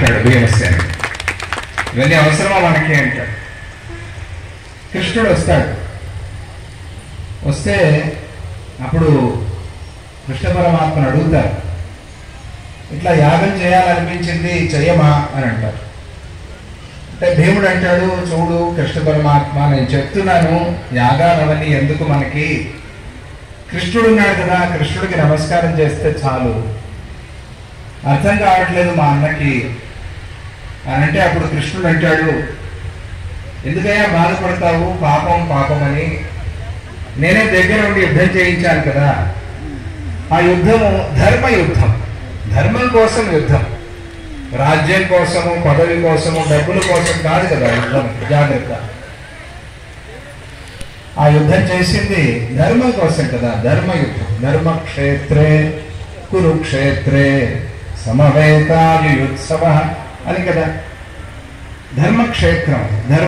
అంటాడు భీమసేనుడు. ఇవన్నీ అవసరమా మనకి అంటాడు. కృష్ణుడు వస్తాడు. వస్తే అప్పుడు కృష్ణ పరమాత్మను అడుగుతారు, ఇట్లా యాగం చేయాలనిపించింది, చెయ్యమా అని అంటారు. అంటే భీముడు అంటాడు, చూడు కృష్ణ పరమాత్మ, నేను చెప్తున్నాను యాగాలవన్నీ ఎందుకు మనకి, కృష్ణుడు ఉన్నాడు కదా, కృష్ణుడికి నమస్కారం చేస్తే చాలు, అర్థం కావట్లేదు మా అన్నకి అని అంటే అప్పుడు కృష్ణుడు అంటాడు, ఎందుకయ్యా బాధపడతావు, పాపం పాపం అని, నేనే దగ్గర ఉండి యుద్ధం చేయించాను కదా. ఆ యుద్ధము ధర్మ యుద్ధం, ధర్మం కోసం యుద్ధం, రాజ్యం కోసము, పదవి కోసము, డబ్బుల కోసం కాదు కదా యుద్ధం. జాగ్రత్త, ఆ యుద్ధం చేసింది ధర్మం కోసం కదా, ధర్మయుద్ధం. ధర్మక్షేత్రే కురుక్షేత్రే సమవేతాయుత్సవ అని కదా ధర్మక్షేత్రం.